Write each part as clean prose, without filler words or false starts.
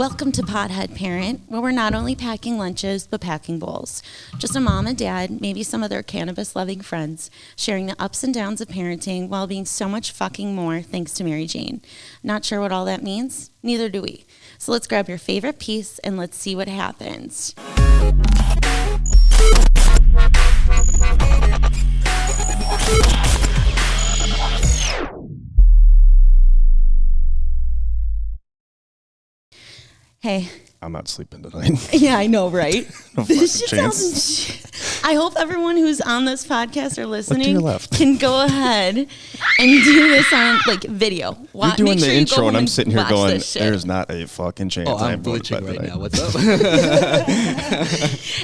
Welcome to Pothead Parent, where we're not only packing lunches, but packing bowls. Just a mom and dad, maybe some of their cannabis-loving friends, sharing the ups and downs of parenting while being so much fucking more thanks to Mary Jane. Not sure what all that means? Neither do we. So let's grab your favorite piece and let's see what happens. Hey. I'm not sleeping tonight. Yeah, I know, right? No This shit fucking sounds. I hope everyone who's on this podcast or Look to listening your left. can go ahead and do this on like video. You're doing the intro, and I'm sitting here going, "There's "There's not a fucking chance." Oh, I'm going to glitching bed right tonight. now. What's up?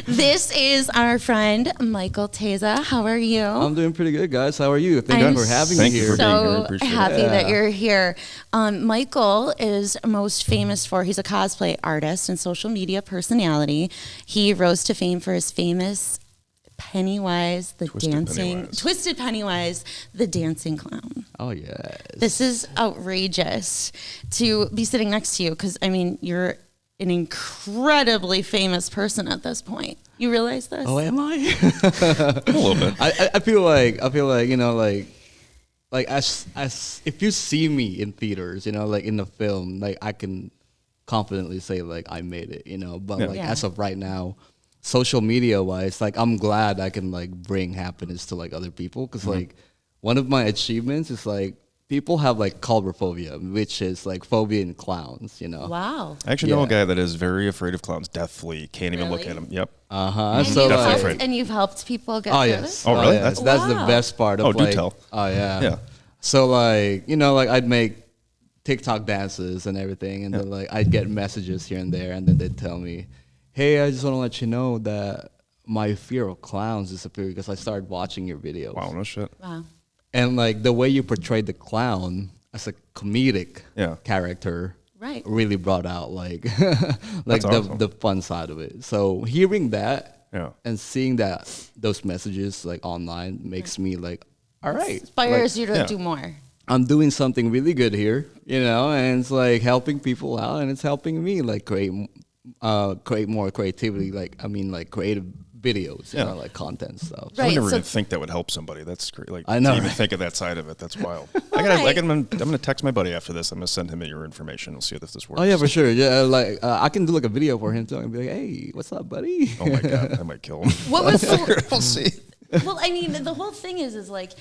This is our friend Michael Teza. How are you? I'm doing pretty good, guys. How are you? Thank I'm you for having me Thank you here. for being here. so Appreciate it. happy that Yeah. you're here. Michael is most famous for, he's a cosplay artist and social media personality. He rose to fame for his famous Pennywise, Twisted Pennywise, the dancing clown. Oh, yes. This is outrageous to be sitting next to you because, I mean, you're an incredibly famous person at this point. You realize this? Oh, am I? A little bit. I feel like, you know, like as if you see me in theaters, you know, like in the film, like I can confidently say like I made it, you know, but like as of right now, social media wise, like I'm glad I can like bring happiness to like other people because like one of my achievements is like people have like coulrophobia, which is like phobia in clowns, you know. Wow. I actually know a Yeah. guy that is very afraid of clowns. Deathly can't even look Really? at him. Yep. And, So you've Definitely helped, afraid. and you've helped people get Oh through yes. it? Oh, really? Yes. That's the Wow. best part of Oh, do like. tell. Oh yeah. Yeah. So like, you know, like I'd make TikTok dances and everything, and then like I'd get messages here and there, and then they'd tell me, "Hey, I just want to let you know that my fear of clowns disappeared because I started watching your videos." Wow, no shit. Wow. And like the way you portrayed the clown as a comedic character, Right. really brought out like like awesome. the fun side of it. So hearing that and seeing that those messages like online makes me like, all right, Inspires like, you to do more. I'm doing something really good here, you know, and it's like helping people out, and it's helping me like create more creativity, like creative videos, you know, like content stuff. I Right, would never so- even think that would help somebody. That's great. Like, I know, to even right? think of that side of it. That's wild. Right. I'm gonna text my buddy after this. I'm gonna send him your information. We'll see if this works. Oh yeah, for sure. Yeah, like I can do like a video for him too, and be like, "Hey, what's up, buddy?" Oh my god, I might kill him. What was the, We'll see. well, I mean, the whole thing is like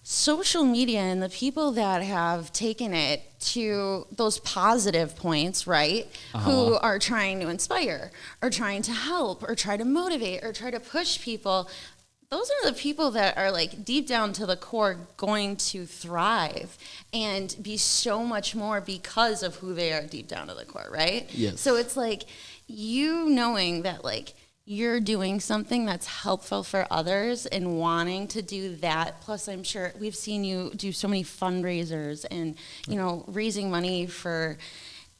social media and the people that have taken it to those positive points, right? Who are trying to inspire or trying to help or try to motivate or try to push people. Those are the people that are like deep down to the core going to thrive and be so much more because of who they are deep down to the core, right? Yes. So it's like you knowing that like you're doing something that's helpful for others and wanting to do that. Plus, I'm sure we've seen you do so many fundraisers and, you know, raising money for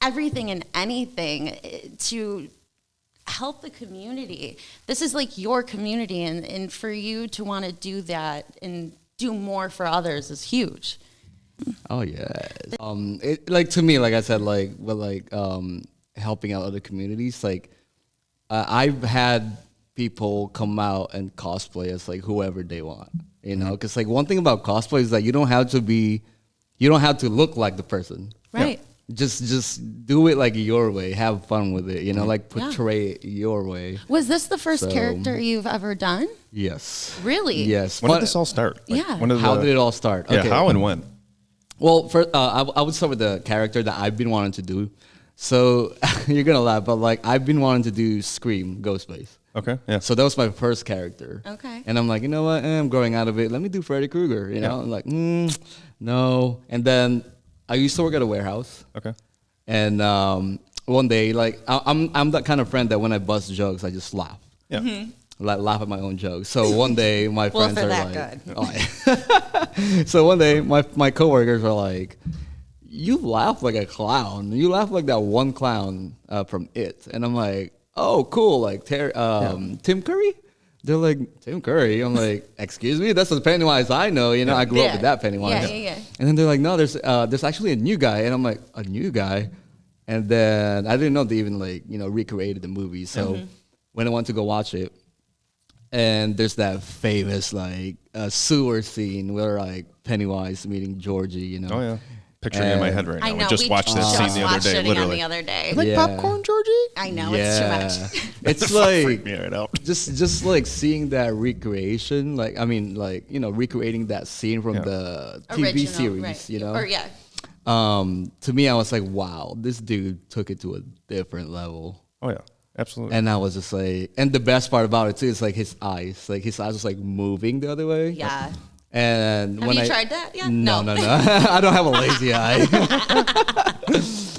everything and anything to help the community. This is like your community, and for you to want to do that and do more for others is huge. Oh yeah. It, like to me, like I said, like with like helping out other communities, like I've had people come out and cosplay as like whoever they want, you know, because like one thing about cosplay is that you don't have to look like the person, Right. Just do it like your way, have fun with it, you know, like portray it your way. Was this the first So- character you've ever done? Yes. Really? Yes. When did this all start? Yeah. When How did it all start? Yeah. How and when? Well, first, I would start with the character that I've been wanting to do. So you're gonna laugh, but like I've been wanting to do Scream Ghostface. Okay. Yeah. So that was my first character. Okay. And I'm like, you know what? I'm growing out of it. Let me do Freddy Krueger. You know, I'm like, no. And then I used to work at a warehouse. Okay. And one day, like I'm that kind of friend that when I bust jokes, I just laugh. Yeah. Like laugh at my own jokes. So one day my Well, friends for are that like, oh, yeah. So one day my coworkers are like, you laugh like a clown. You laugh like that one clown from It. And I'm like, oh, cool. Like Tim Curry? They're like, Tim Curry? I'm like, excuse me? That's the Pennywise I know. You know, I grew up with that Pennywise. Yeah. And then they're like, no, there's actually a new guy. And I'm like, a new guy? And then I didn't know they even like, recreated the movie. So when I went to go watch it, and there's that famous like sewer scene where like Pennywise meeting Georgie, Oh yeah. Picturing it in my head right now. I know, we just watched this scene the other day, literally. The other day. Like popcorn, Georgie? I know, it's too much. It's like freaked me right out. just like seeing that recreation, like recreating that scene from the TV series, Or to me, I was like, wow, this dude took it to a different level. Oh yeah, absolutely. And I was just like, and the best part about it too is like his eyes was like moving the other way. Yeah. And have you tried that yet? No. I don't have a lazy eye.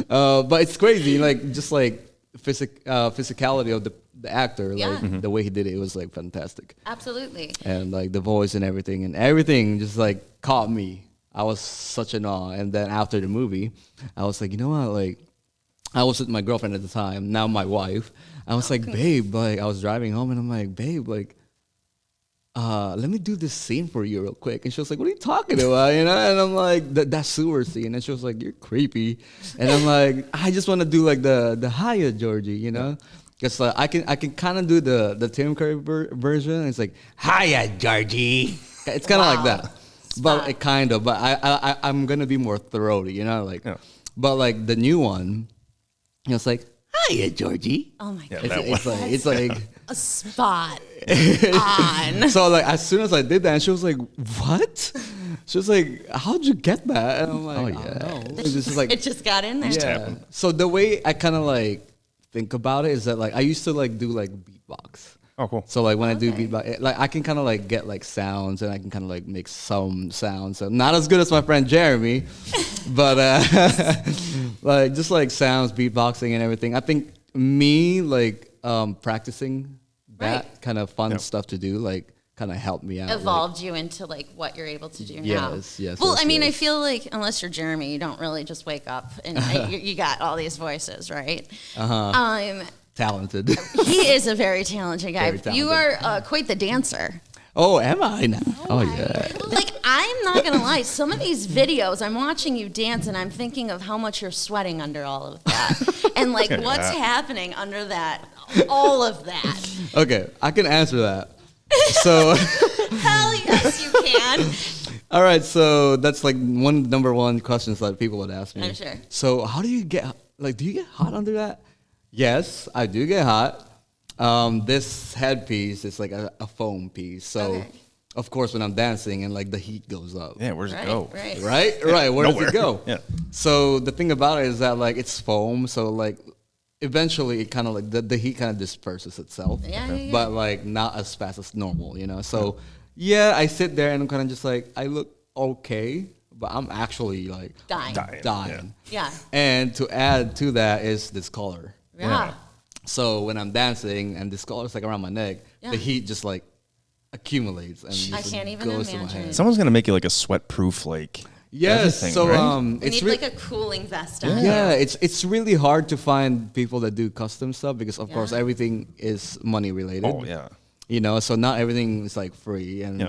But it's crazy, like just like physicality of the actor, like the way he did it was like fantastic. Absolutely. And like the voice and everything just like caught me. I was such in awe. And then after the movie, I was like, you know what, like I was with my girlfriend at the time, now my wife. I was like, babe, like I was driving home and I'm like, babe, like let me do this scene for you real quick. And she was like, what are you talking about? And I'm like, that sewer scene. And she was like, you're creepy. And I'm like, I just want to do like the hiya, Georgie, Because I can kind of do the Tim Curry version. It's like, hiya, Georgie. It's kind of like that. But it kind of, but I'm going to be more throaty, But like the new one, it's like, hiya, Georgie. Oh my God. It's like a spot on. So like as soon as I did that, and she was like, "What?" She was like, "How'd you get that?" And I'm like, "Oh yeah." I don't know. It just got in there. Yeah. So the way I kind of like think about it is that like I used to like do like beatbox. Oh, cool. So like when I do beatbox, like I can kind of like get like sounds, and I can kind of like make some sounds. So not as good as my friend Jeremy, but like just like sounds, beatboxing, and everything. I think me like practicing that kind of fun stuff to do like kind of helped me out. Evolved you into like what you're able to do now. Yes. Well, I mean, I feel like unless you're Jeremy, you don't really just wake up and you got all these voices, right? Talented. He is a very talented guy. Very talented. You are quite the dancer. Oh, am I now? Oh, yeah. Like, I'm not going to lie. Some of these videos, I'm watching you dance, and I'm thinking of how much you're sweating under all of that. And, like, what's happening under that, all of that. Okay, I can answer that. So. Hell yes, you can. All right, so that's, like, number one questions that people would ask me. I'm sure. So how do you get, like, do you get hot under that? Yes, I do get hot. This headpiece is like a foam piece. So, of course, when I'm dancing and like the heat goes up. Yeah, where's it go? Right. Where does it go? Yeah. So the thing about it is that like it's foam. So like eventually it kind of like the heat kind of disperses itself. Yeah. But like not as fast as normal, So yeah, I sit there and I'm kind of just like, I look okay, but I'm actually like dying. Yeah. And to add to that is this collar. Yeah. So when I'm dancing and this collar's like around my neck, the heat just like accumulates and I just can't even goes to my imagine. hand. Someone's gonna make you like a sweat-proof like. Yes. So right? You it's need like a cooling vest on. yeah, it's really hard to find people that do custom stuff because of course everything is money related. Oh yeah. So not everything is like free and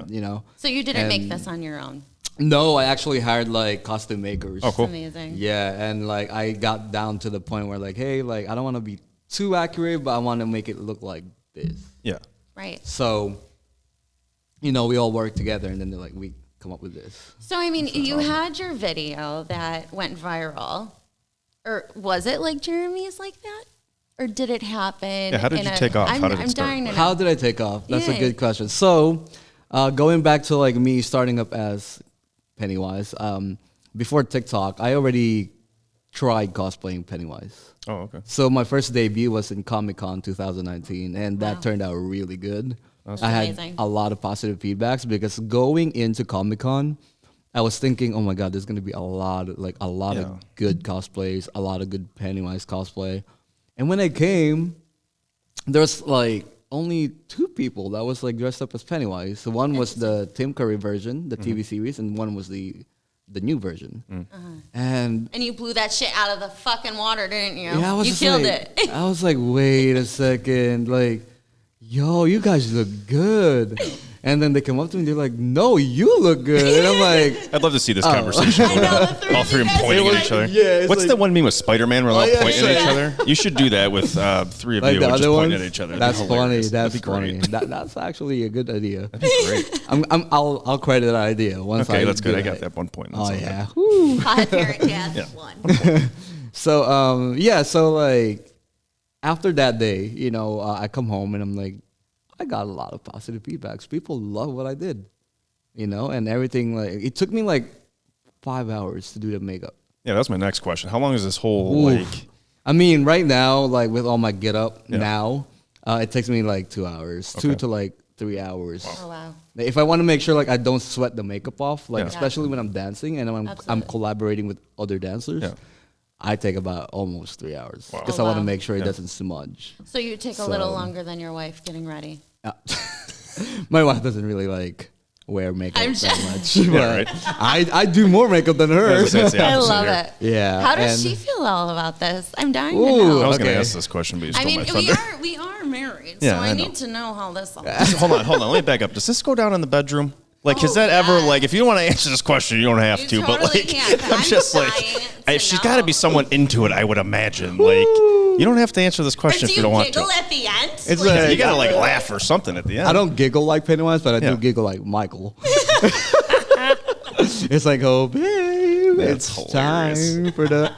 So you didn't make this on your own. No, I actually hired like costume makers. Oh, cool. That's amazing. Yeah, and like I got down to the point where like, hey, like I don't want to be too accurate, but I want to make it look like this. Yeah. Right. So, we all work together, and then they're like, we come up with this. So, I mean, you had your video that went viral. Or was it like Jeremy's like that? Or did it happen? Yeah, how did you take off? How did it start? Dying to know. How did I take off? That's a good question. So, going back to like me starting up as Pennywise, before TikTok, I already tried cosplaying Pennywise. Oh, okay. So my first debut was in Comic-Con 2019, and that turned out really good. I had amazing. a lot of positive feedbacks because going into Comic-Con, I was thinking, oh my God, there's gonna be a lot of good cosplays, a lot of good Pennywise cosplay. And when I came, there's like only two people that was like dressed up as Pennywise. So one was the Tim Curry version, the TV series, and one was the new version. And you blew that shit out of the fucking water, didn't you? yeah, You killed it. I was like, wait a second, like, yo, you guys look good. And then they come up to me, they're like, "No, you look good." And I'm like, I'd love to see this conversation. I know, the three All three of them pointing at each other. Yeah, it's What's like- the one meme with Spider-Man where they're all yeah, pointing at yeah. each other? You should do that with three of like you the just other pointing ones. at each other. That's That'd be funny. hilarious. That's That'd be funny. great. That's actually a good idea. That'd be great. I'll credit that idea once. Okay, I that's good. do I got that 1 point. That's Oh all yeah. good. Woo. Podhead parent, Yeah. one. So yeah, so like after that day, you know, I come home and I'm like, I got a lot of positive feedbacks. People love what I did, you know, and everything. Like it took me like 5 hours to do the makeup. Yeah, that's my next question. How long is this whole Oof. like? I mean, right now, like with all my get up Yeah. now, it takes me like 2 hours, Okay. 2 to like 3 hours. Oh, wow. If I want to make sure like I don't sweat the makeup off, like Yeah. especially when I'm dancing and I'm Absolutely. collaborating with other dancers, Yeah. I take about almost 3 hours Wow. because Oh, I want to wow. make sure it Yeah. doesn't smudge. So you take a little longer than your wife getting ready. My wife doesn't really like wear makeup I'm that just- much, but right. I do more makeup than I was her. gonna say it's the I opposite love here. it. Yeah, How does and- she feel all about this? I'm dying Ooh, to know. I was going to Okay. ask this question, but you I stole mean, my thunder. we are married, Yeah, so I I know. need to know how this all. Hold on. Let me back up. Does this go down in the bedroom? Like, has Oh, that ever, yeah. like, if you don't want to answer this question, you don't have You to. But, totally like, can, but I'm just dying like, to she's got to be know. someone into it, I would imagine. Like, you don't have to answer this Or question do if you don't want giggle to. at the end? It's Yeah, like- you got to, like, laugh or something at the end. I don't giggle like Pennywise, but I Yeah. do giggle like Michael. It's like, oh, babe, That's it's hilarious. time for the.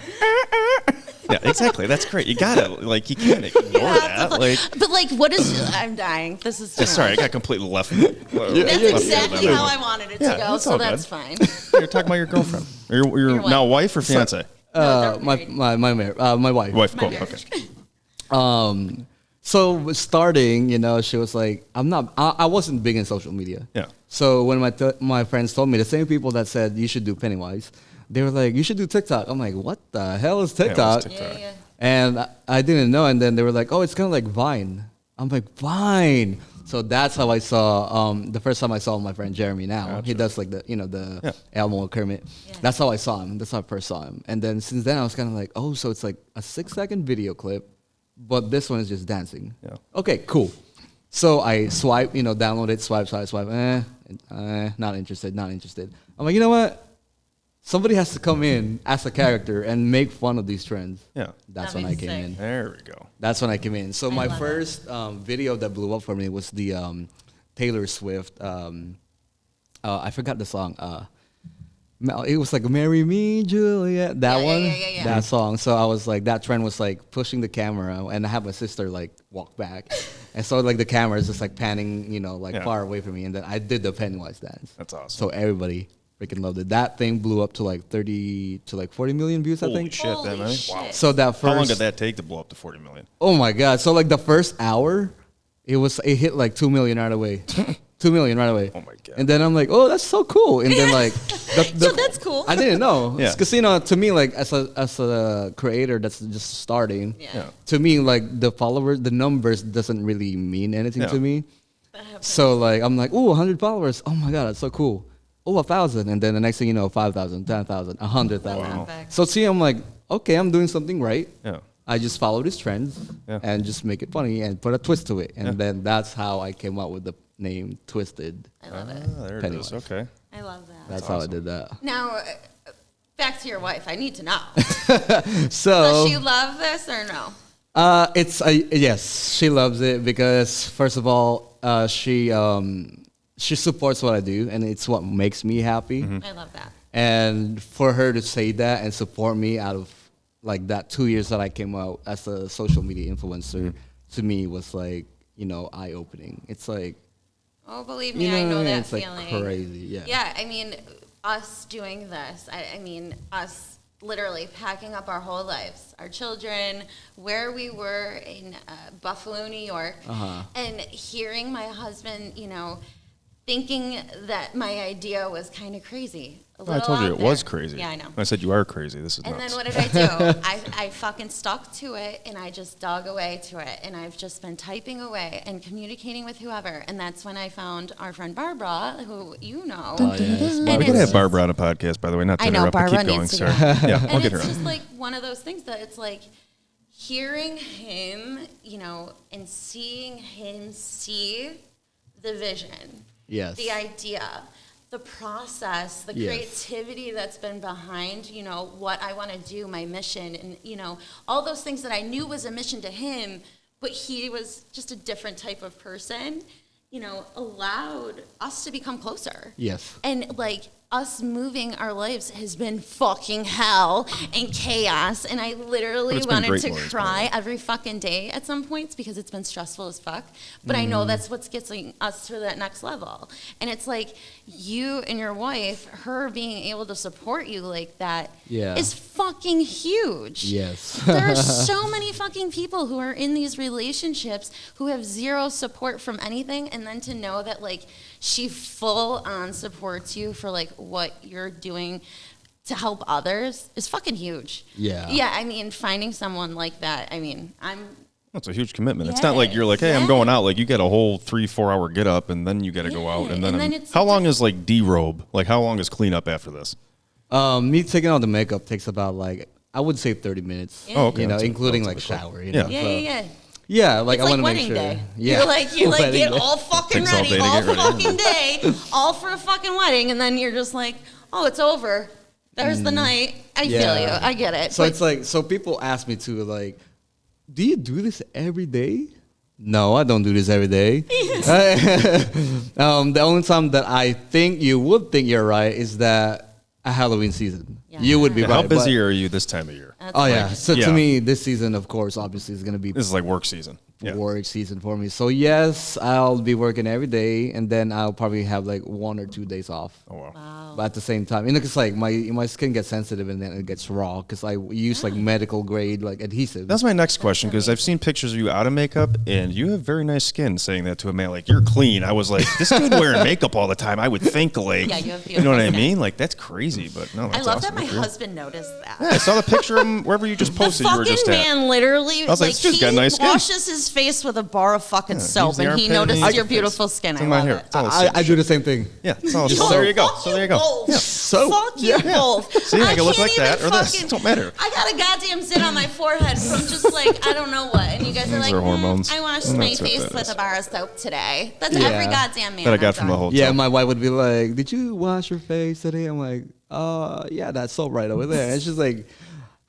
Yeah, exactly. That's great. You got to, like, you can't ignore that. Like, But like, what is? I'm dying. This is. Too sorry, I much. got completely left. That's Yeah, exactly yeah. how I wanted it Yeah, to go. that's So all that's good. fine. You're talking about your girlfriend. Or your Your now wife or fiance? No, they're My married. my wife. Wife, cool. marriage. Okay. So starting, you know, she was like, I wasn't big in social media. Yeah. So when my friends told me, the same people that said you should do Pennywise, they were like, you should do TikTok. I'm like, what the hell is TikTok? TikTok? Yeah. And I didn't know. And then they were like, oh, it's kind of like Vine. I'm like, Vine. So that's how I saw, the first time I saw my friend Jeremy now. Gotcha. He does like the Yeah. Elmo Kermit. Yeah. That's how I saw him. That's how I first saw him. And then since then I was kind of like, oh, so it's like a 6-second video clip, but this one is just dancing. Yeah. Okay, cool. So I swipe, you know, download it, swipe. Not interested. I'm like, you know what? Somebody has to come in as a character and make fun of these trends. Yeah. That's That'd when I be came sick. in. There we go. That's when I came in. So I my love it. first video that blew up for me was the Taylor Swift. I forgot the song. It was like "Marry Me, Juliet." That Yeah, one. yeah. That song. So I was like, that trend was like pushing the camera, and I have my sister like walk back, and so like the camera is just like panning, you know, like Yeah. far away from me, and then I did the Pennywise dance. That's awesome. So everybody freaking loved it. That thing blew up to like 30 to like 40 million views, I Holy think. shit, Holy then, man. shit. Wow. So that first. How long did that take to blow up to 40 million? Oh my god! So like the first hour, it hit like 2 million right away. 2 million right away. Oh my God. And then I'm like, oh, that's so cool. And then like, So that's cool. I didn't know. Yeah. Because you know, to me, like as a creator that's just starting, Yeah. to me, like the followers, the numbers doesn't really mean anything Yeah. to me. That happens. So like, I'm like, oh, 100 followers. Oh my god, that's so cool. Oh, 1,000, and then the next thing you know, 5,000, 10,000, 100,000. Wow. So see, I'm like, okay, I'm doing something right. Yeah. I just follow these trends Yeah. and just make it funny and put a twist to it. And Yeah. then that's how I came up with the name Twisted. I love it. Ah, there it Pennywise. is. Okay. I love that. That's how I did that. Now, back to your wife. I need to know. So Does she love this or no? it's yes, she loves it because first of all, she supports what I do and it's what makes me happy. I love that. And for her to say that and support me out of like that 2 years that I came out as a social media influencer, to me was like, you know, eye opening. It's like, Oh, believe me, you know, I know that it's feeling. like crazy. Yeah. Yeah, I mean, us doing this, I mean, us literally packing up our whole lives, our children, where we were in Buffalo, New York, and hearing my husband, you know, thinking that my idea was kind of crazy. I told you it was crazy. Yeah, I know. I said you are crazy. This is And nuts. then what did I do? I fucking stuck to it, and I just dug away to it, and I've just been typing away and communicating with whoever, and that's when I found our friend Barbara, who you know. Oh, yes. And we it's could have just- Barbara on a podcast, by the way. Not to I know, interrupt, but Barbara keep going, needs to sir. go. Yeah, I'll And get her it's on. just like one of those things that it's like hearing him, you know, and seeing him see the vision Yes. The idea, the process, the creativity that's been behind, you know, what I want to do, my mission, and, you know, all those things that I knew was a mission to him, but he was just a different type of person, you know, allowed us to become closer. Yes. And, like, us moving our lives has been fucking hell and chaos. And I literally wanted to cry every fucking day at some points because it's been stressful as fuck. But I know that's what's getting us to that next level. And it's like you and your wife, her being able to support you like that is fucking huge. Yes. There are so many fucking people who are in these relationships who have zero support from anything. And then to know that, like, she full on supports you for, like, what you're doing to help others is fucking huge. Yeah. Yeah, I mean, finding someone like that, I mean, That's a huge commitment. It's not like you're like, hey, I'm going out. Like, you get a whole 3-4 hour get up, and then you got to go out. And then it's how long is, like, derobe? Like, how long is cleanup after this? Me taking out the makeup takes about, like, I would say 30 minutes. Yeah. Oh, okay. You know, That's including, like, shower. You know? Yeah, like, It's I like want to make wedding sure. day. Yeah. You're like get all fucking Takes all ready, day to all get ready. fucking day, all for a fucking wedding, and then you're just like, oh, it's over. There's the night. I feel you. I get it. So it's like, so people ask me too, like, do you do this every day? No, I don't do this every day. The only time that I think you would think you're right is that a Halloween season. Yeah. You would be right. How busy are you this time of year? So to me, this season, of course, obviously is going to be This is like work season. work season for me. So yes, I'll be working every day, and then I'll probably have like 1 or 2 days off. Oh wow! But at the same time, you know, 'cause like my skin gets sensitive and then it gets raw because I use like medical grade like adhesive. That's my next question, because I've seen pictures of you out of makeup, and you have very nice skin. Saying that to a man, like, you're clean. I was like, this dude wearing makeup all the time. I would think, like, you have you know what I skin. mean? Like, that's crazy. But no, that's I love awesome. that my husband noticed that. Yeah, I saw the picture of him wherever you just posted. The You were fucking just man literally, I was like, this dude's got nice skin. washes his face with a bar of fucking soap, the and he armpit, noticed he's your the beautiful face. skin. It's I in my love hair. it. It's all the same I do the same thing. Yeah, it's all Just there you go. Fuck So there you go. both. Yeah. So Fuck you both. See, I can look can't like that even or this. fucking- It don't matter. I got a goddamn zit on my forehead from just like I don't know what, and you guys are Those like, are hormones. I washed my That's what face that with is. a bar of soap today. That's Yeah. every goddamn man. That I got I've from the done. hotel. Yeah, my wife would be like, "Did you wash your face today?" I'm like, yeah, that's soap right over there." And she's like,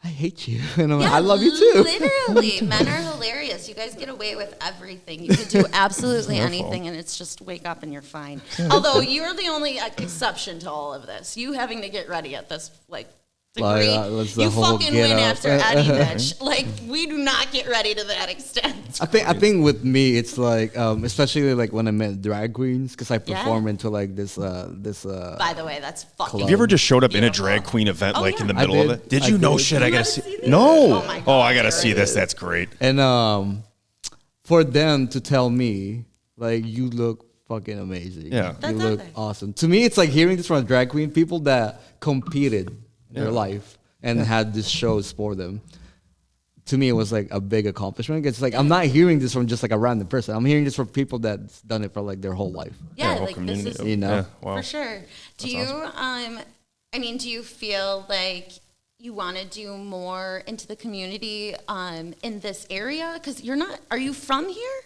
"I hate you," and I'm like, Yeah, "I love you too." Literally, men are hilarious. You guys get away with everything. You could do absolutely anything, and it's just wake up and you're fine. Although you're the only exception to all of this. You having to get ready at this degree. that's the You whole fucking get win up. after Eddie, bitch. Like we do not get ready to that extent. I think with me it's like especially like when I met drag queens because I perform into like this. By the way, that's fucking. Have you ever just showed up in a Beautiful. drag queen event, Oh, like in yeah. the I middle of did. it? Did I you? No did. shit. I You gotta gotta see. see this? No. Oh my Oh, God, I gotta there see it this. is. That's great. And for them to tell me like you look fucking amazing. Yeah. You That's look nothing. awesome. To me, it's like hearing this from a drag queen, people that competed their life and had these shows for them. To me, it was like a big accomplishment. It's like I'm not hearing this from just like a random person. I'm hearing this from people that's done it for like their whole life. Yeah, whole like this community is of- You know? Yeah, wow. for sure. Do you I mean, do you feel like you want to do more into the community in this area? Because you're not. Are you from here?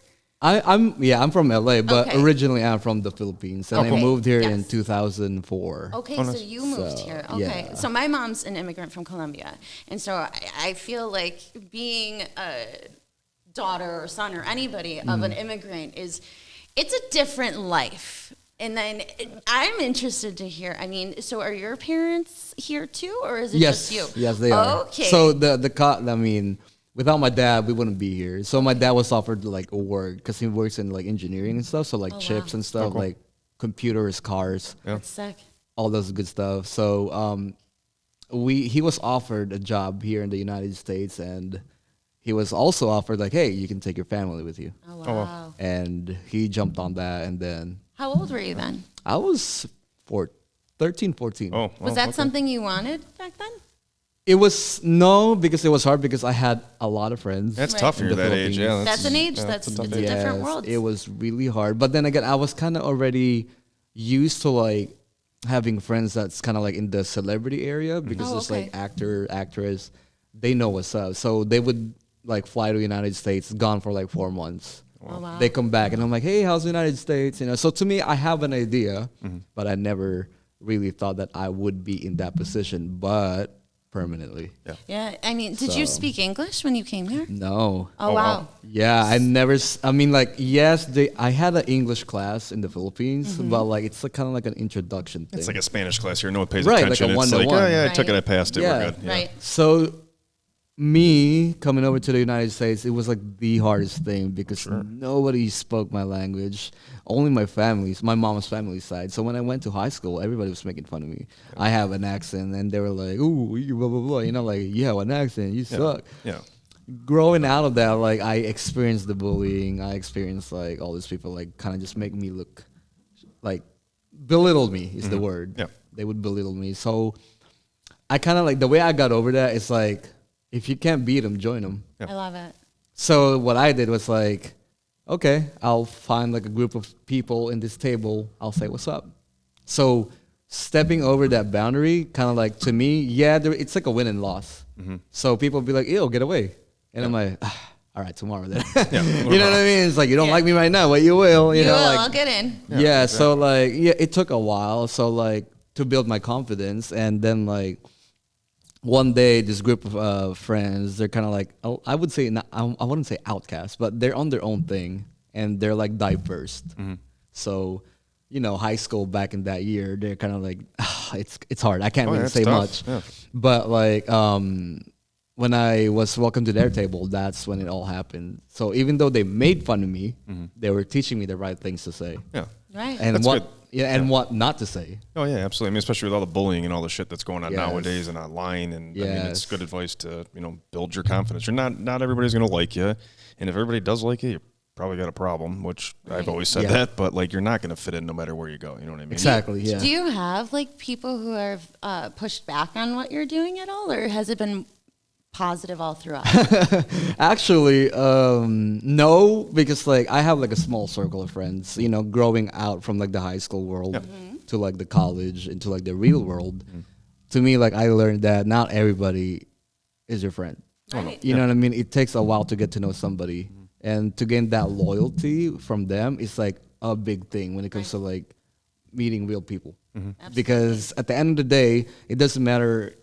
I'm from LA, but Okay. originally I'm from the Philippines, and Okay. I moved here in Yes. 2004. Okay, Oh, so nice. you moved So, here. Okay, yeah. so my mom's an immigrant from Colombia, and so I feel like being a daughter or son or anybody of an immigrant it's a different life. And then I'm interested to hear. I mean, so are your parents here too, or is it Yes, just you? yes, they are. Okay. So I mean, without my dad, we wouldn't be here. So my dad was offered like a work because he works in like engineering and stuff. So like chips wow. and stuff, cool. like computers, cars, That's sick. all those good stuff. So he was offered a job here in the United States, and he was also offered like, hey, you can take your family with you. Oh wow. And he jumped on that, and then How old were you then? I was 13, 14. Oh, Was that something you wanted back then? It was no, because it was hard because I had a lot of friends. That's Right. tough when In you're the that age. Yeah, Philippines. That's an age. yeah, That's a tough it's a age. different Yes, world. It was really hard. But then again, I was kind of already used to like having friends that's kind of like in the celebrity area because Oh, it's okay. like actor, actress, they know what's up. So they would like fly to the United States, gone for like 4 months. Oh, wow. They come back and I'm like, hey, how's the United States? You know, so to me, I have an idea, but I never really thought that I would be in that position, but permanently. Yeah. I mean, did you speak English when you came here? No. Oh, wow. Yeah, I never. I mean, like, yes, I had an English class in the Philippines, but like it's kind of like an introduction thing. It's like a Spanish class here. No one pays Right, attention. like a It's like, one-to-one. oh yeah, I took it, Right. I passed it, Yeah. we're good. Yeah. Right. So, me coming over to the United States, it was like the hardest thing because nobody spoke my language. Only my mom's family side. So when I went to high school, everybody was making fun of me. I have an accent, and they were like, "Ooh, you blah blah blah." You know, like you have an accent, you suck. Yeah. Growing out of that, like I experienced the bullying. I experienced like all these people like kind of just make me look like belittle me is the word. Yeah. They would belittle me. So I kind of like the way I got over that is like if you can't beat them, join them. I love it. So what I did was like, okay, I'll find like a group of people in this table. I'll say what's up. So stepping over that boundary, kind of like to me, it's like a win and loss. So people be like, "Ew, get away," and I'm like, "All right, tomorrow then." You know what I mean? It's like you don't like me right now, but you will. You know, will. like, I'll get in. yeah. So like, it took a while. So like to build my confidence, and then like one day, this group of friends, they're kind of like, I would say, I wouldn't say outcasts, but they're on their own thing, and they're like diverse. So, you know, high school back in that year, they're kind of like, it's hard. I can't really it's say tough. much. Yeah. But like, when I was welcomed to their table, that's when it all happened. So even though they made fun of me, they were teaching me the right things to say. Yeah. Right. And That's what good. what not to say. Oh yeah, absolutely. I mean, especially with all the bullying and all the shit that's going on Yes. nowadays and online, and I mean, it's Yes. good advice to build your confidence. You're not everybody's gonna like you, and if everybody does like you probably got a problem. Which I've always said Yeah. that, but like you're not gonna fit in no matter where you go. You know what I mean? Exactly. Yeah. Do you have like people who have pushed back on what you're doing at all, or has it been positive all throughout? Actually, no, because like I have like a small circle of friends, you know, growing out from like the high school world to like the college into like the real world. To me, like I learned that not everybody is your friend. Right. You know what I mean? It takes a while to get to know somebody, and to gain that loyalty from them is like a big thing when it comes to like meeting real people. Because at the end of the day, it doesn't matter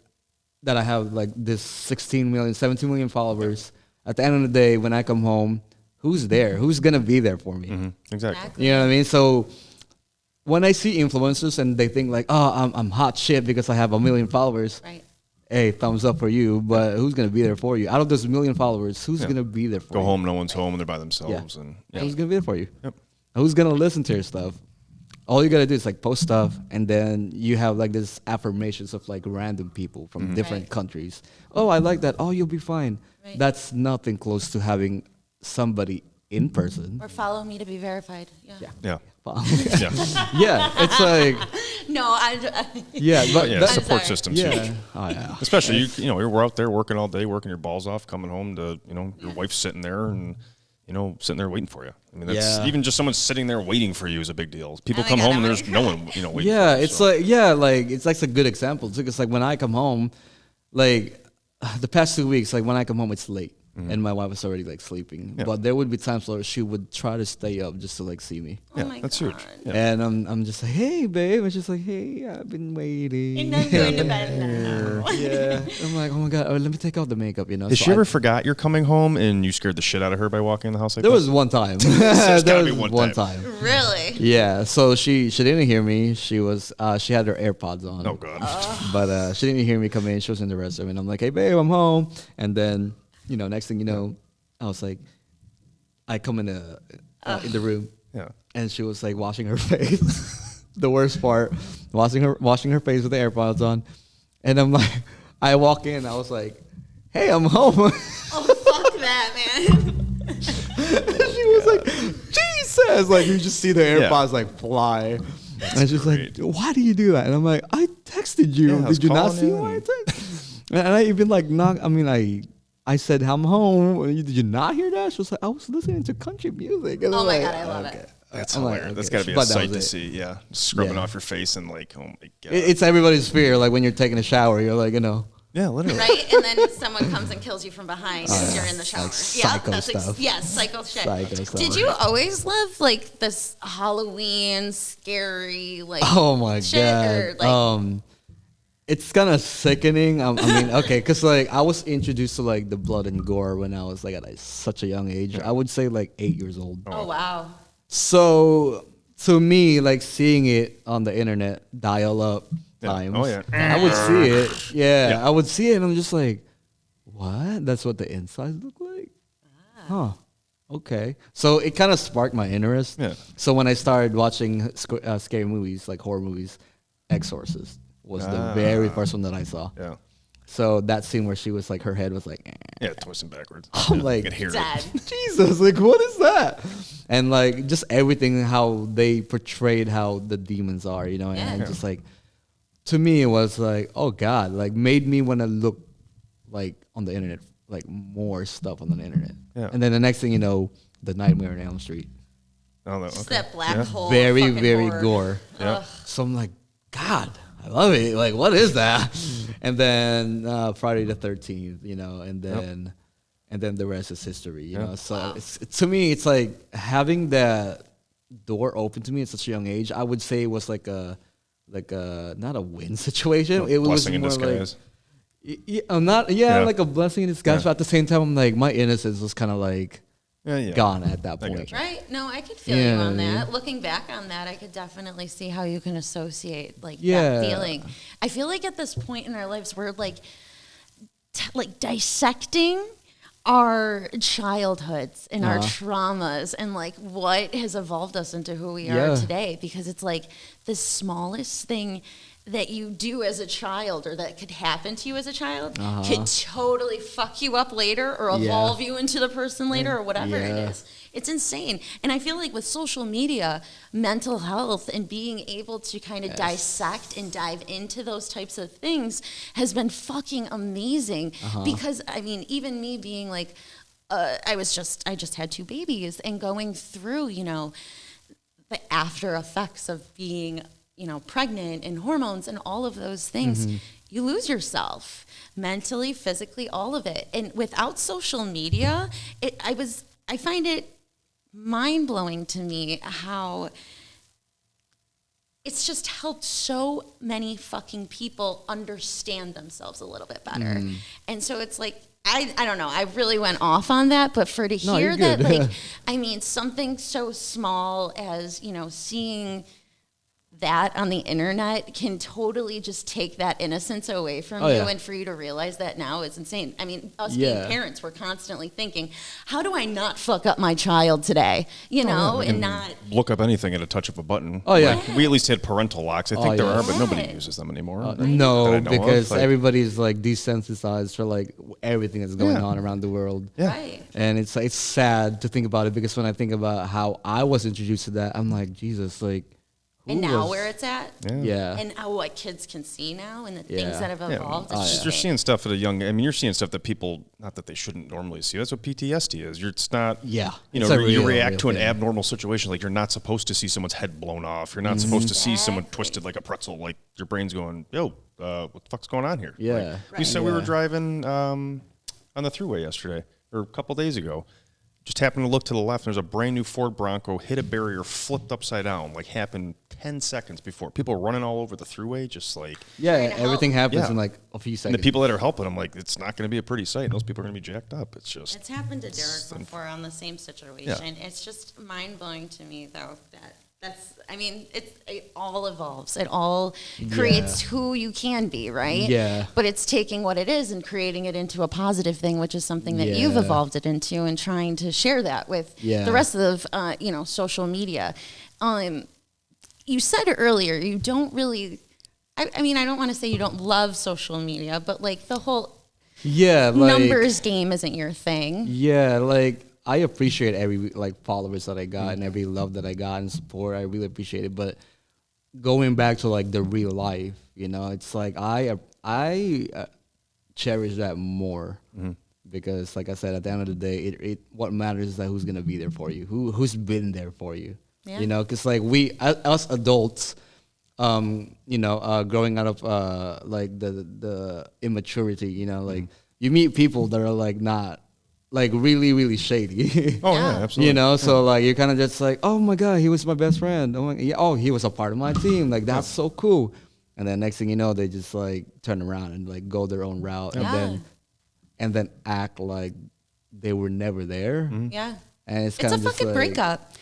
that I have like this 16 million, 17 million followers. At the end of the day, when I come home, who's there? Who's gonna be there for me? Exactly. You know what I mean? So when I see influencers and they think like, oh, I'm hot shit because I have a million followers. Right. Hey, thumbs up for you. But who's gonna be there for you? Out of those million followers, who's gonna be there for you? Go home, no one's home, and they're by themselves, and Who's gonna be there for you? Yep. Who's gonna listen to your stuff? All you gotta do is like post stuff, and then you have like this affirmations of like random people from different Right. countries. Oh, I like that. Oh, you'll be fine. Right. That's nothing close to having somebody in person. Or follow me to be verified. Yeah. yeah, yeah, yeah. it's like No, I yeah, but Yeah, that- support sorry. system's yeah, huge. oh yeah. Especially we're out there working all day, working your balls off, coming home to your wife's sitting there and sitting there waiting for you. I mean, that's Yeah. even just someone sitting there waiting for you is a big deal. People Oh my come God, home I'm and there's like- no one waiting. Yeah, for you, it's so. like it's like a good example too. Because like when I come home, like the past 2 weeks, like when I come home, it's late. And my wife was already like sleeping, Yeah. but there would be times where she would try to stay up just to like see me. Oh Yeah, my that's God. huge. Yeah. And I'm just like, hey, babe. And she's like, hey, I've been waiting. And I'm going to bed now. Yeah. I'm like, oh my God, let me take out the makeup, Has So she ever forgot you're coming home and you scared the shit out of her by walking in the house like There that? was one time. There's there gotta was be one one time. Really? Yeah. So she didn't hear me. She had her AirPods on. Oh God. But she didn't hear me come in. She was in the restroom, and I'm like, hey, babe, I'm home. And then, next thing you know, I was like, I come in the room. Yeah. And she was like washing her face. The worst part, washing her face with the AirPods on. And I'm like, I walk in, I was like, hey, I'm home. Oh, fuck that, man. She was like, Jesus. Like, you just see the AirPods like fly. And she's like, why do you do that? And I'm like, I texted you. Yeah, I was Did you not calling see you why I and- texted? And I even like I said, I'm home. Did you not hear that? She was like, I was listening to country music. And Oh I'm my like, God, I love it. That's I'm like, hilarious. That's okay. got to be a But that sight was to it. see. Yeah. Scrubbing Yeah. off your face and like, oh my God. It's everybody's fear. Like when you're taking a shower, you're like, Yeah, literally. Right? And then someone comes and kills you from behind as you're in the shower. Like psycho stuff. Psycho shit. Psycho stuff. Did you always love like this Halloween scary like Oh my shit? god. Or, like, It's kind of sickening. I mean, okay, because like I was introduced to like the blood and gore when I was like at such a young age. I would say like 8 years old. oh wow. So to me, like seeing it on the internet, dial up times, I would see it. Yeah, I would see it, and I'm just like, what? That's what the insides look like? Huh. Okay. So it kind of sparked my interest. Yeah. So when I started watching scary movies, like horror movies, Exorcist was the very first one that I saw. Yeah. So that scene where she was like, her head was like, Yeah, twisting backwards. I'm like, I can hear Dad. it. Jesus, like, what is that? And like, just everything, how they portrayed how the demons are, you know, and just like, to me, it was like, oh God, like made me want to look like on the internet, like more stuff on the internet. Yeah. And then the next thing you know, the Nightmare on Elm Street. Oh, no, Just okay. that black hole. of Very, fucking very horror. gore. Yeah. So I'm like, God, I love it. Like, what is that? And then Friday the 13th, you know, and then the rest is history, you know. So to me, it's like having that door open to me at such a young age. I would say it was like a not a win situation. It was Blessing in more disguise. like a blessing in disguise. But at the same time, I'm like, my innocence was kind of like gone at that point. gotcha. Right? No, I could feel you on that. Looking back on that, I could definitely see how you can associate like that feeling. I feel like at this point in our lives, we're like dissecting our childhoods and our traumas and like what has evolved us into who we are today, because it's like the smallest thing that you do as a child or that could happen to you as a child could totally fuck you up later or evolve you into the person later or whatever it is. It's insane. And I feel like with social media, mental health and being able to kind of dissect and dive into those types of things has been fucking amazing. Because, I mean, even me being like, I just had 2 babies and going through, you know, the after effects of being, you know, pregnant and hormones and all of those things, you lose yourself mentally, physically, all of it. And without social media, I find it mind-blowing to me how it's just helped so many fucking people understand themselves a little bit better. And so it's like, I don't know, I really went off on that, but for to hear that, like, I mean, something so small as, you know, seeing that on the internet can totally just take that innocence away from you, and for you to realize that now is insane. I mean, us being parents, we're constantly thinking, how do I not fuck up my child today? You know, and not look up anything at a touch of a button. Oh, yeah. Like, we at least had parental locks. I think there are, but nobody uses them anymore. No, that I know because of. Like, everybody's like desensitized for like everything that's going on around the world. right. And it's sad to think about it, because when I think about how I was introduced to that, I'm like, Jesus, like. And now where it's at, Yeah. and what kids can see now, and the things that have evolved. You're seeing stuff at a young. I mean, you're seeing stuff that people, not that they shouldn't normally see. That's what PTSD is. It's not. Yeah. You know, It's a you real react to an thing. abnormal situation. Like, you're not supposed to see someone's head blown off. You're not supposed to see someone twisted like a pretzel. Like, your brain's going, yo, what the fuck's going on here? Yeah. Like, we said we were driving on the thruway yesterday, or a couple days ago. Just happened to look to the left, and there's a brand new Ford Bronco, hit a barrier, flipped upside down, like happened 10 seconds before. People are running all over the thruway, just like. Yeah, everything happens Yeah. in like a few And seconds. the people that are helping, I'm like, it's not going to be a pretty sight. Those people are going to be jacked up. It's just. It's happened to Derek before on the same situation. It's just mind-blowing to me, though, I mean, it all evolves. It all creates who you can be, right? Yeah. But it's taking what it is and creating it into a positive thing, which is something that you've evolved it into, and trying to share that with the rest of, social media. You said earlier, you don't really, I mean, I don't want to say you don't love social media, but like the whole numbers game isn't your thing. Yeah, like I appreciate every like followers that I got and every love that I got and support. I really appreciate it. But going back to like the real life, you know, it's like I cherish that more because, like I said, at the end of the day, it what matters is that who's gonna be there for you, who's been there for you. Yeah. You know, because like us adults, growing out of like the immaturity, like you meet people that are like not like really, really shady. Oh yeah, absolutely. So like you're kind of just like, oh my God, he was my best friend. Oh, he was a part of my team. Like that's so cool. And then next thing you know, they just like turn around and like go their own route, and then act like they were never there. Yeah, and it's a fucking like, breakup.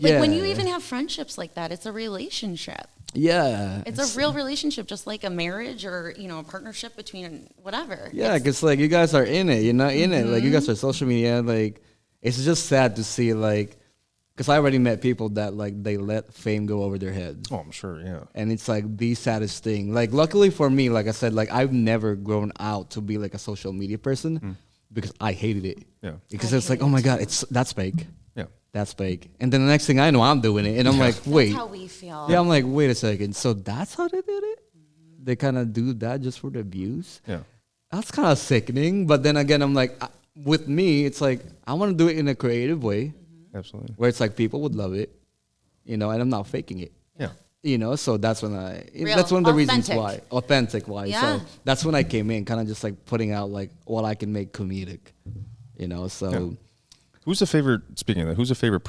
Like when you even have friendships like that, it's a relationship. Yeah, it's a real relationship, just like a marriage or a partnership between whatever. Yeah, because like you guys are in it, you're not in it. Like you guys are social media. Like it's just sad to see like, because I already met people that like they let fame go over their heads. Oh, I'm sure, yeah. And it's like the saddest thing. Like luckily for me, like I said, like I've never grown out to be like a social media person because I hated it. Yeah, because it's like, oh my God, that's fake. That's fake. And then the next thing I know, I'm doing it. And I'm like, wait. That's how we feel. Yeah, I'm like, wait a second. So that's how they did it? They kind of do that just for the views? Yeah. That's kind of sickening. But then again, I'm like, with me, it's like, I want to do it in a creative way. Absolutely. Where it's like, people would love it, and I'm not faking it. Yeah. So that's when that's one of the reasons why. Authentic why. Yeah. So that's when I came in, kind of just like putting out like what I can make comedic, so. Yeah. Who's the favorite? Speaking of that, who's the favorite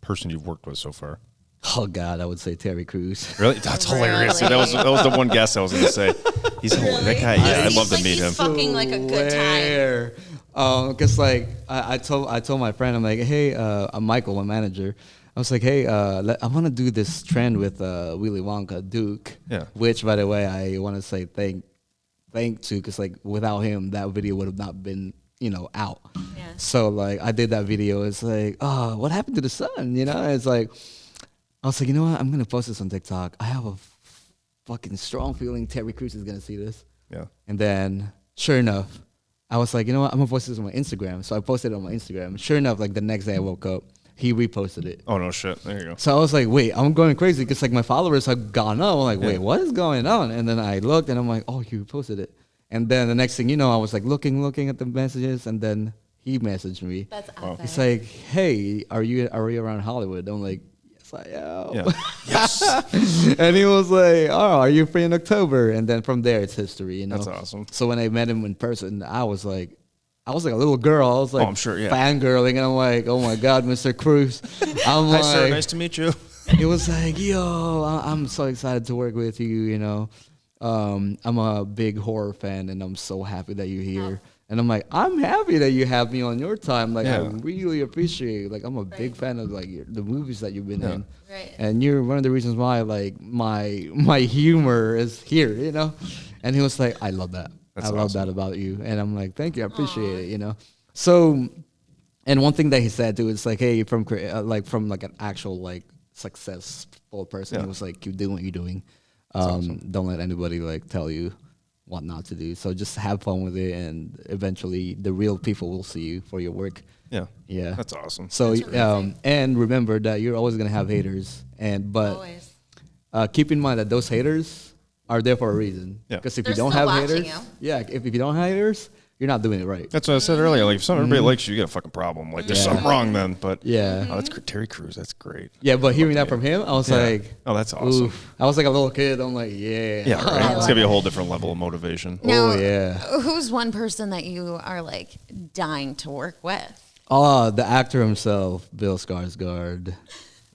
person you've worked with so far? Oh God, I would say Terry Crews. Really? That's hilarious. That was the one guess I was going to say. He's that guy. Yeah, I'd love to meet him. He's fucking like a good time. Because like I told my friend, I'm like, hey, I'm Michael, my manager. I was like, hey, I want to do this trend with Willy Wonka, Duke. Yeah. Which, by the way, I want to say thank to, because like without him, that video would have not been out. Yeah. So like I did that video. It's like, oh, what happened to the sun? It's like, I was like, you know what? I'm gonna post this on TikTok. I have a fucking strong feeling Terry Crews is gonna see this. Yeah. And then, sure enough, I was like, you know what? I'm gonna post this on my Instagram. So I posted it on my Instagram. Sure enough, like the next day I woke up, he reposted it. Oh no shit! There you go. So I was like, wait, I'm going crazy because like my followers have gone up. I'm like, wait, what is going on? And then I looked and I'm like, oh, he reposted it. And then the next thing you know, I was like looking at the messages, and then he messaged me. That's epic. He's like, hey, are you around Hollywood? I'm like, yes, I am. Yeah. Yes. And he was like, oh, are you free in October? And then from there, it's history. That's awesome. So when I met him in person, I was like a little girl. I was like, I'm sure, yeah. fangirling, and I'm like, oh my God, Mr. Cruz. I'm Hi, like, sir. Nice to meet you. it was like, yo, I'm so excited to work with you. I'm a big horror fan, and I'm so happy that you're here. And I'm like, I'm happy that you have me on your time. Like, I really appreciate it. Like, I'm a big fan of like the movies that you've been in. Right. And you're one of the reasons why like my humor is here. And he was like, I love that. That's I love awesome. that about you. And I'm like, thank you, I appreciate it. So, and one thing that he said too is like, hey, from an actual like successful person, he was like, keep doing what you're doing. Awesome. Don't let anybody like tell you what not to do. So just have fun with it, and eventually the real people will see you for your work. Yeah. Yeah. That's awesome. So and remember that you're always gonna have haters, but keep in mind that those haters are there for a reason. Yeah. Because if They're you don't still have watching haters, you. if you don't have haters, you're not doing it right. That's what I said earlier. Like if everybody likes you, you got a fucking problem. Like there's something wrong then. But Yeah. oh, that's Terry Crews. That's great. Yeah, but hearing that from him, I was like, oh, that's awesome. oof. I was like a little kid. I'm like, yeah. Yeah, right. It's gonna be a whole different level of motivation. Now, Oh, yeah. Who's one person that you are like dying to work with? Oh, the actor himself, Bill Skarsgård.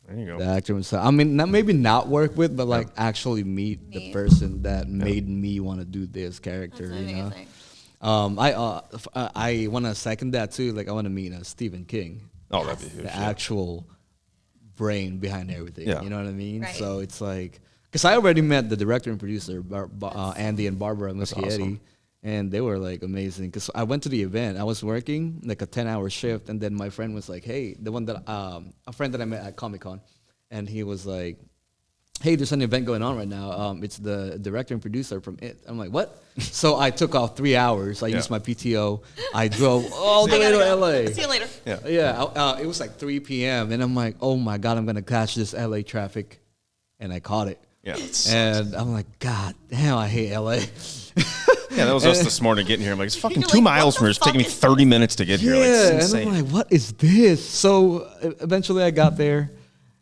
There you go. The actor himself. I mean, maybe not work with, but like actually meet the person that made me want to do this character. That's amazing. I want to second that too. Like I want to meet Stephen King. Oh, that'd be huge. The actual brain behind everything. Yeah. You know what I mean? Right. So it's like, because I already met the director and producer, Andy and Barbara Muschietti, awesome. and they were like amazing. Because I went to the event, I was working like a 10-hour shift, and then my friend was like, "Hey," the one that a friend that I met at Comic-Con, and he was like, "Hey, there's an event going on right now. It's the director and producer from It." I'm like, "What?" So I took off 3 hours. I used my PTO. I drove all the way to LA. See you later. Yeah, it was like 3 p.m. and I'm like, oh my God, I'm gonna catch this LA traffic, and I caught it. Yeah. And I'm like, God damn, I hate LA. Yeah, that was us this morning getting here. I'm like, it's fucking You're 2 like, miles what from here. the It's taking me fuck is 30 minutes to get here. Like, it's And insane. I'm like, what is this? So eventually I got there,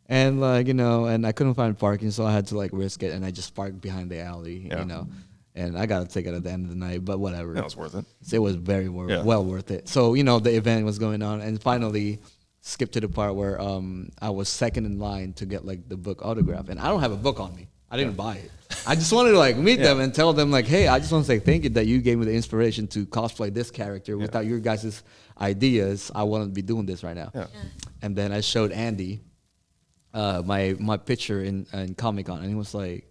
And like, you know, and I couldn't find parking, so I had to like risk it, and I just parked behind the alley, you know. And I got a ticket at the end of the night, but whatever. That was worth it. It was very well worth it. So, you know, the event was going on, and finally skipped to the part where I was second in line to get like the book autograph, and I don't have a book on me. I didn't buy it. I just wanted to like meet them and tell them like, hey, I just want to say thank you that you gave me the inspiration to cosplay this character. Without your guys' ideas, I wouldn't be doing this right now. And then I showed Andy my picture in Comic-Con, and he was like,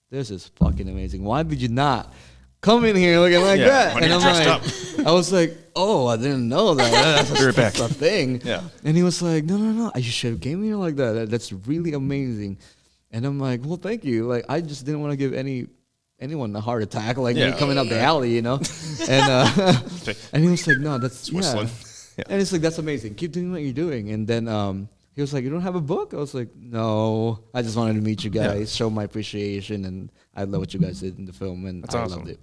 this is fucking amazing. Why did you not come in here looking like that? And I'm like, I was like, oh, I didn't know that. That's a thing. Yeah. And he was like, no, you should have came here like that. That's really amazing. And I'm like, well, thank you. Like, I just didn't want to give anyone a heart attack, like me coming up the alley, you know? And he was like, no, that's whistling. And it's like, that's amazing. Keep doing what you're doing. And then he was like, you don't have a book? I was like, no. I just wanted to meet you guys, show my appreciation, and I love what you guys did in the film, and that's awesome. Loved it.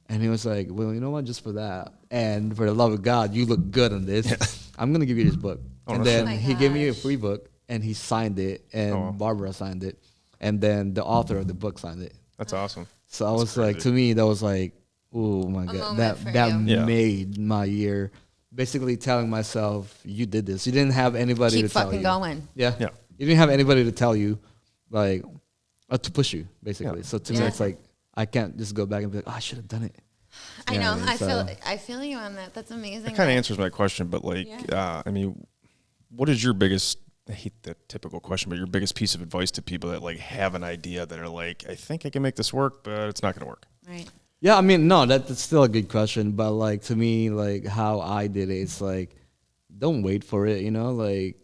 And he was like, well, you know what, just for that, and for the love of God, you look good on this. I'm going to give you this book. And then he gave me a free book, and he signed it, and Barbara signed it, and then the author of the book signed it. That's awesome. So I was like, to me, that was like, oh my God, that made my year. Basically telling myself, you did this. You didn't have anybody to tell you. Keep fucking going. Yeah. You didn't have anybody to tell you, like, to push you, basically. So to me, it's like, I can't just go back and be like, oh, I should have done it. I know. I feel you on that. That's amazing. It kind of answers my question, but like, I mean, what is your biggest, I hate that typical question, but your biggest piece of advice to people that like have an idea that are like, I think I can make this work, but it's not going to work. Right. Yeah, I mean, no, that's still a good question. But like, to me, like how I did it, it's like, don't wait for it, you know, like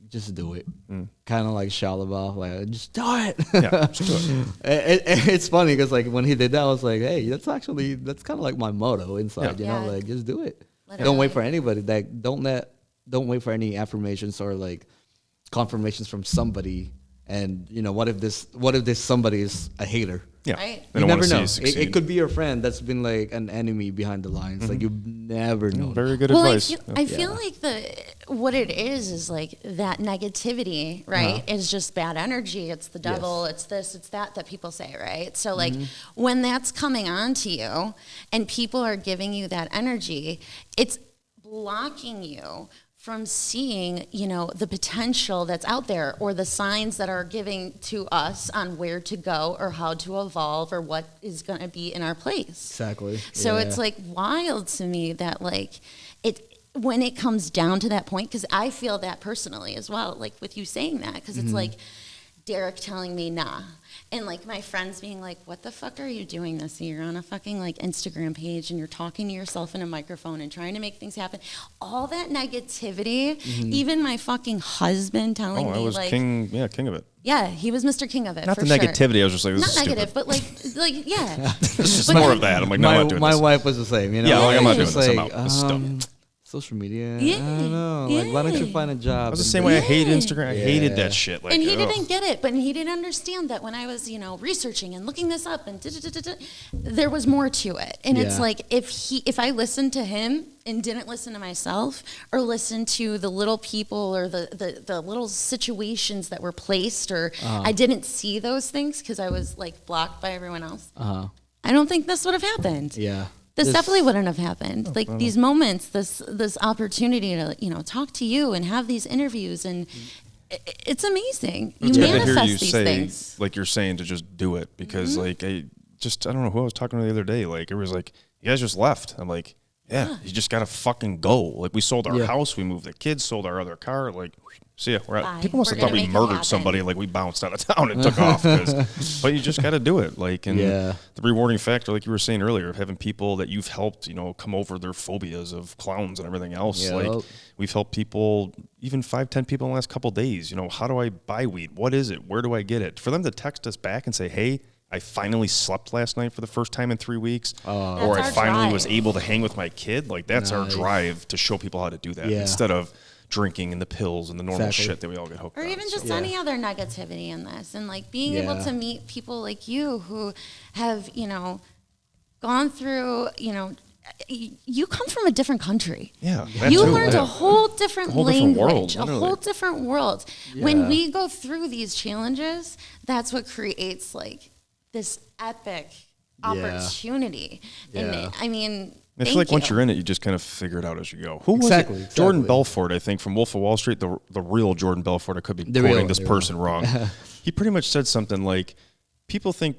just do it. Kind of like Shia LaBeouf, like just do it. Yeah, just do it. It's funny because like when he did that, I was like, hey, that's kind of like my motto inside, you know, like just do it. Literally. Don't wait for anybody. Like don't wait for any affirmations or like confirmations from somebody. And you know, what if this somebody is a hater? Yeah, right. You never know. It could be your friend that's been like an enemy behind the lines. Like you never know. Very good advice. I feel like what it is like that negativity, right? Is just bad energy. It's the devil. It's this. It's that people say, right? So like when that's coming on to you, and people are giving you that energy, it's blocking you from seeing, you know, the potential that's out there or the signs that are giving to us on where to go or how to evolve or what is going to be in our place. Exactly. So it's like wild to me that like when it comes down to that point, because I feel that personally as well, like with you saying that, because it's like Derek telling me nah. And like my friends being like, what the fuck are you doing this? You're on a fucking like Instagram page and you're talking to yourself in a microphone and trying to make things happen. All that negativity, even my fucking husband telling me I was like king of it. Yeah, he was Mr. King of it. Not for the negativity, sure. I was just like, this not is negative, stupid. but like yeah. It's just more of that. I'm like, no, I'm not doing my this. wife was the same, you know? Yeah, like, I'm not doing Just this. I'm like, out. This is dumb. Social media, I don't know. Like, why don't you find a job? I was the same way. I hated Instagram. I hated that shit. Like, and he didn't get it, but he didn't understand that when I was, you know, researching and looking this up and there was more to it. And it's like if I listened to him and didn't listen to myself or listen to the little people or the little situations that were placed or I didn't see those things because I was like blocked by everyone else. I don't think this would have happened. Yeah. This definitely wouldn't have happened. Like these moments, this opportunity to, you know, talk to you and have these interviews, and it's amazing. You manifest these things. Like you're saying, to just do it because like I don't know who I was talking to the other day. Like it was like, you guys just left. I'm like, yeah, you just gotta fucking go. Like we sold our house, we moved the kids, sold our other car. Like, see ya. People must have thought we murdered somebody. Like we bounced out of town and took off. But you just got to do it. Like, and the rewarding factor, like you were saying earlier, of having people that you've helped, you know, come over their phobias of clowns and everything else. Like we've helped people, even 5-10 people in the last couple of days. You know, how do I buy weed? What is it? Where do I get it? For them to text us back and say, hey, I finally slept last night for the first time in 3 weeks, or I finally was able to hang with my kid. Like that's our drive to show people how to do that instead of drinking and the pills and the normal shit that we all get hooked on. Or even just any other negativity in this, and like being able to meet people like you who have, you know, gone through, you know, you come from a different country. Yeah. You learned a whole different language, a whole different world. Yeah. When we go through these challenges, that's what creates like this epic opportunity. And I mean, I feel like once you're in it, you just kind of figure it out as you go. Who was Exactly. it? Jordan Belfort, I think, from Wolf of Wall Street, the real Jordan Belfort. I could be quoting this person wrong. He pretty much said something like, people think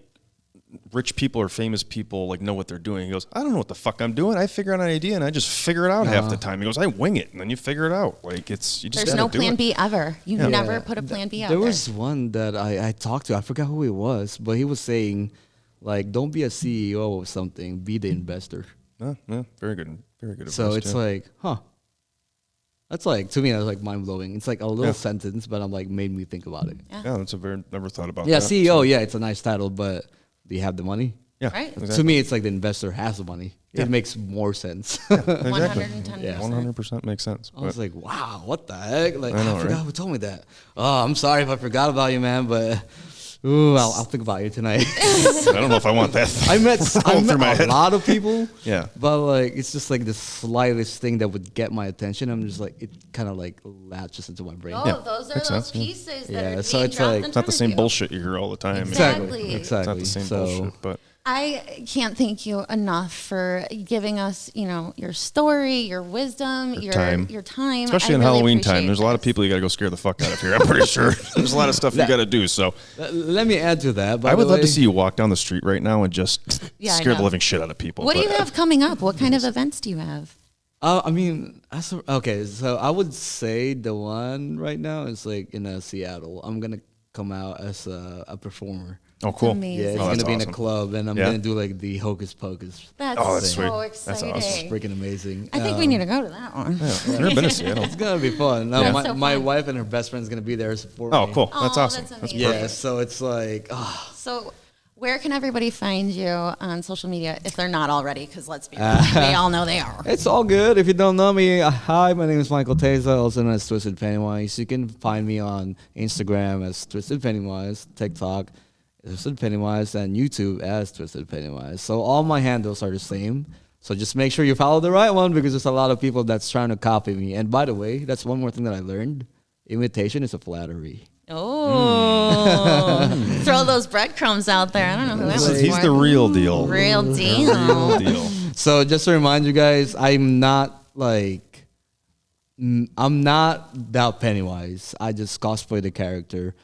rich people or famous people like know what they're doing. He goes, I don't know what the fuck I'm doing. I figure out an idea and I just figure it out half the time. He goes, I wing it, and then you figure it out. Like you just there's no plan B ever. You never put a plan B out there. There was one that I talked to. I forgot who it was, but he was saying, like, don't be a CEO of something. Be the investor. No, very good advice. So it's like, that's like, to me, that's like mind blowing. It's like a little sentence, but I'm like, made me think about it. Yeah, that's never thought about Yeah, that. CEO, it's a nice title, but do you have the money? Yeah, Right. exactly. To me, it's like the investor has the money. Yeah. It makes more sense. Exactly. 110%. 100% makes sense. I was like, wow, what the heck? Like, I know, I forgot right? who told me that. Oh, I'm sorry if I forgot about you, man, but I'll think about you tonight. I don't know if I want that. I met through my a head. lot of people. Yeah. But like, it's just like the slightest thing that would get my attention. I'm just like, it kind of like latches into my brain. Oh, those are makes those sense, yeah. pieces that Yeah, are so being it's dropped like- in It's not the front same of you. bullshit you hear all the time. Exactly. It's not the same bullshit, but I can't thank you enough for giving us, your story, your wisdom, your time. time. Especially I on really Halloween appreciate time. There's a lot of this. people you got to go scare the fuck out of here. I'm pretty sure. There's a lot of stuff you got to do. So Let me add to that. I would love to see you walk down the street right now and just Yeah, I scare the know. living shit out of people. What do But you have coming up? What kind of events do you have? I mean, okay, so I would say the one right now is like in Seattle. I'm going to come out as a performer. Oh, cool. amazing. Yeah, it's Oh, going that's to be in a awesome. club, and I'm Yeah? going to do like the Hocus Pocus. That's, Oh, that's so sweet. That's exciting. awesome. Freaking amazing. I think we need to go to that one. Yeah. I've never been to Seattle. It's going to be fun. No, Yeah. my, So my fun. wife and her best friend's going to be there to support Oh, me. cool. Oh, That's awesome. that's That's amazing. perfect. Yeah, so it's like, So where can everybody find you on social media if they're not already? Because let's be honest, we all know they are. it's all good. If you don't know me, hi, my name is Michael Teza, also known as Twisted Pennywise. You can find me on Instagram as Twisted Pennywise, TikTok, Twisted Pennywise, and YouTube as Twisted Pennywise. So all my handles are the same. So just make sure you follow the right one because there's a lot of people that's trying to copy me. And by the way, that's one more thing that I learned. Imitation is a flattery. Oh, throw those breadcrumbs out there. I don't know who that was He's for. the real deal. Real deal. Real deal. So just to remind you guys, I'm not that Pennywise. I just cosplay the character.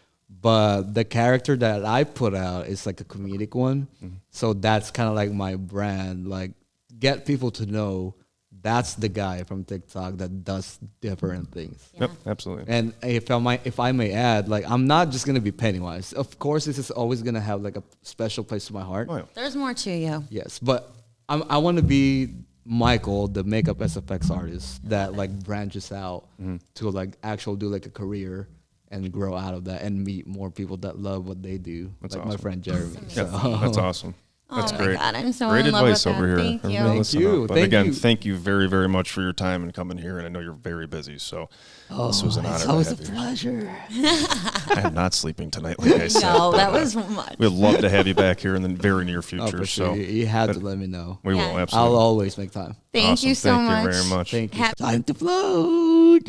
But the character that I put out is like a comedic one. Mm-hmm. So that's kind of like my brand. Like, get people to know that's the guy from TikTok that does different things. Yep, absolutely. And if I may add, like, I'm not just gonna be Pennywise. Of course, this is always gonna have like a special place in my heart. Oh, yeah. There's more to you. Yes, but I want to be Michael, the makeup SFX artist that like branches out to like do like a career and grow out of that and meet more people that love what they do. That's like my awesome. friend Jeremy. Yeah, that's awesome. That's Oh great. my God, I'm so Great in love advice with over that. here. Thank you. Everybody Thank listen you. up. But Thank again, you. thank you very, very much for your time and coming here. And I know you're very busy, so this was an honor. It's to always a have you. pleasure. I am not sleeping tonight, like I said. No, but, that was much. We'd love to have you back here in the very near Oh, future. for sure. So You had to that- let me know. we Yeah. will absolutely. I'll always make time. Thank Awesome. you so Thank much. you very much. Thank you. Hap- Time to float.